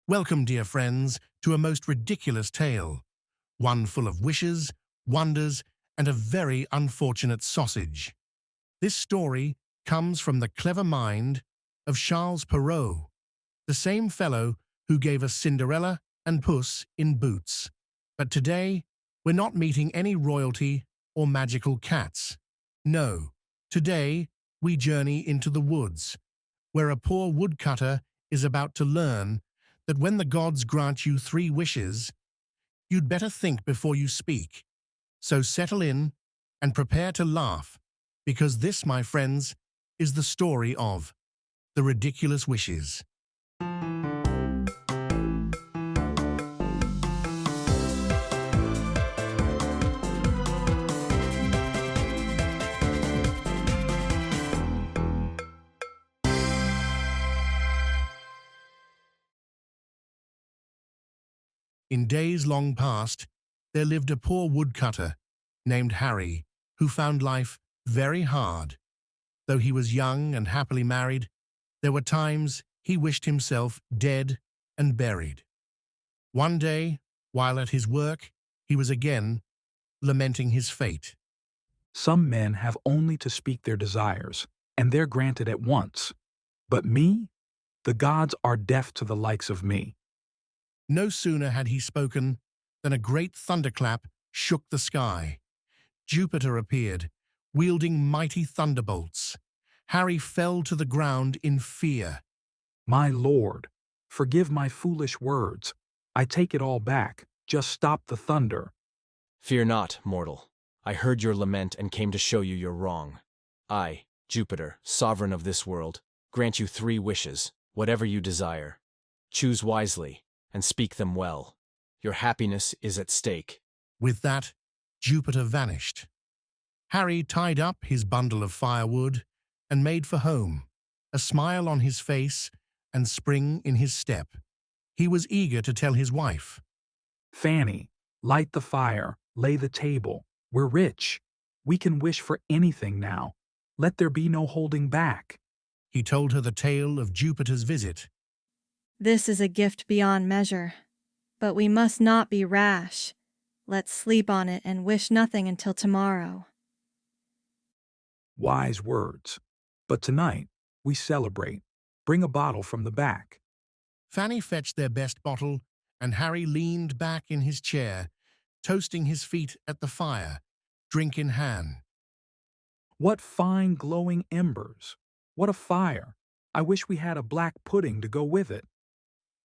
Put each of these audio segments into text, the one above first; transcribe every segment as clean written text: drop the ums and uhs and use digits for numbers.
Welcome, dear friends, to a most ridiculous tale, one full of wishes, wonders, and a very unfortunate sausage. This story comes from the clever mind of Charles Perrault, the same fellow who gave us Cinderella and Puss in Boots. But today, we're not meeting any royalty or magical cats. No, today we journey into the woods, where a poor woodcutter is about to learn that when the gods grant you 3 wishes, you'd better think before you speak. So settle in and prepare to laugh, because this, my friends, is the story of the ridiculous wishes. In days long past, there lived a poor woodcutter named Harry, who found life very hard. Though he was young and happily married, there were times he wished himself dead and buried. One day, while at his work, he was again lamenting his fate. Some men have only to speak their desires, and they're granted at once. But me? The gods are deaf to the likes of me. No sooner had he spoken than a great thunderclap shook the sky. Jupiter appeared, wielding mighty thunderbolts. Harry fell to the ground in fear. My lord, forgive my foolish words. I take it all back. Just stop the thunder. Fear not, mortal. I heard your lament and came to show you you're wrong. I, Jupiter, sovereign of this world, grant you 3 wishes, whatever you desire. Choose wisely and speak them well. Your happiness is at stake. With that, Jupiter vanished. Harry tied up his bundle of firewood and made for home, a smile on his face and spring in his step. He was eager to tell his wife. Fanny, light the fire, lay the table. We're rich. We can wish for anything now. Let there be no holding back. He told her the tale of Jupiter's visit. This is a gift beyond measure, but we must not be rash. Let's sleep on it and wish nothing until tomorrow. Wise words. But tonight, we celebrate. Bring a bottle from the back. Fanny fetched their best bottle, and Harry leaned back in his chair, toasting his feet at the fire, drink in hand. What fine glowing embers. What a fire. I wish we had a black pudding to go with it.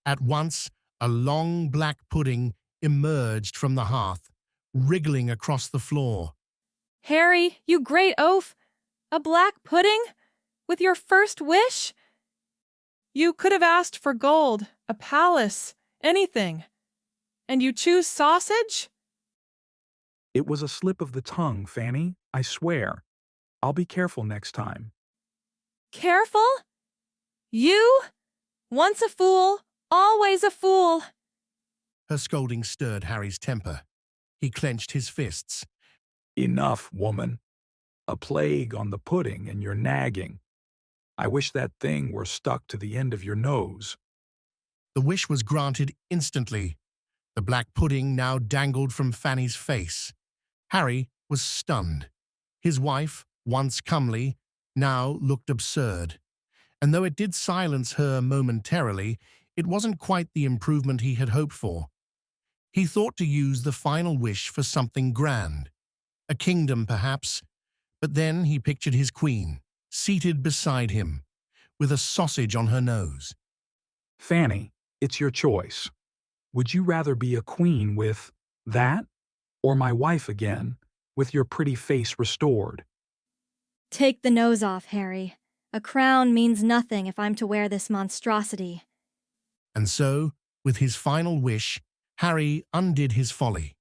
At once, a long black pudding emerged from the hearth, wriggling across the floor. Harry, you great oaf! A black pudding? With your first wish? You could have asked for gold, a palace, anything. And you choose sausage? It was a slip of the tongue, Fanny, I swear. I'll be careful next time. Careful? You? Once a fool, always a fool. Her scolding stirred Harry's temper. He clenched his fists. Enough, woman. A plague on the pudding and your nagging. I wish that thing were stuck to the end of your nose. The wish was granted instantly. The black pudding now dangled from Fanny's face. Harry was stunned. His wife, once comely, now looked absurd. And though it did silence her momentarily, it wasn't quite the improvement he had hoped for. He thought to use the final wish for something grand. A kingdom, perhaps. But then he pictured his queen, seated beside him, with a sausage on her nose. Fanny, it's your choice. Would you rather be a queen with that, or my wife again, with your pretty face restored? Take the nose off, Harry. A crown means nothing if I'm to wear this monstrosity. And so, with his final wish, Harry undid his folly.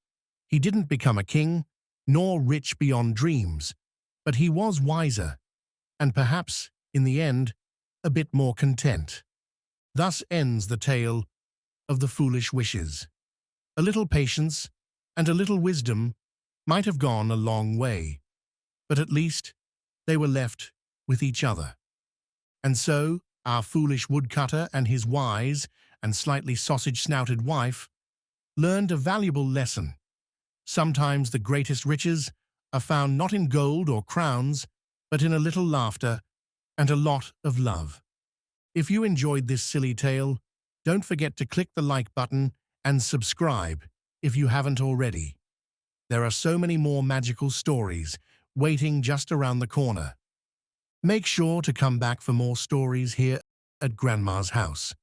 He didn't become a king, nor rich beyond dreams, but he was wiser, and perhaps, in the end, a bit more content. Thus ends the tale of the foolish wishes. A little patience and a little wisdom might have gone a long way, but at least they were left with each other. And so, our foolish woodcutter and his wise and slightly sausage-snouted wife, learned a valuable lesson. Sometimes the greatest riches are found not in gold or crowns, but in a little laughter and a lot of love. If you enjoyed this silly tale, don't forget to click the like button and subscribe if you haven't already. There are so many more magical stories waiting just around the corner. Make sure to come back for more stories here at Grandma's house.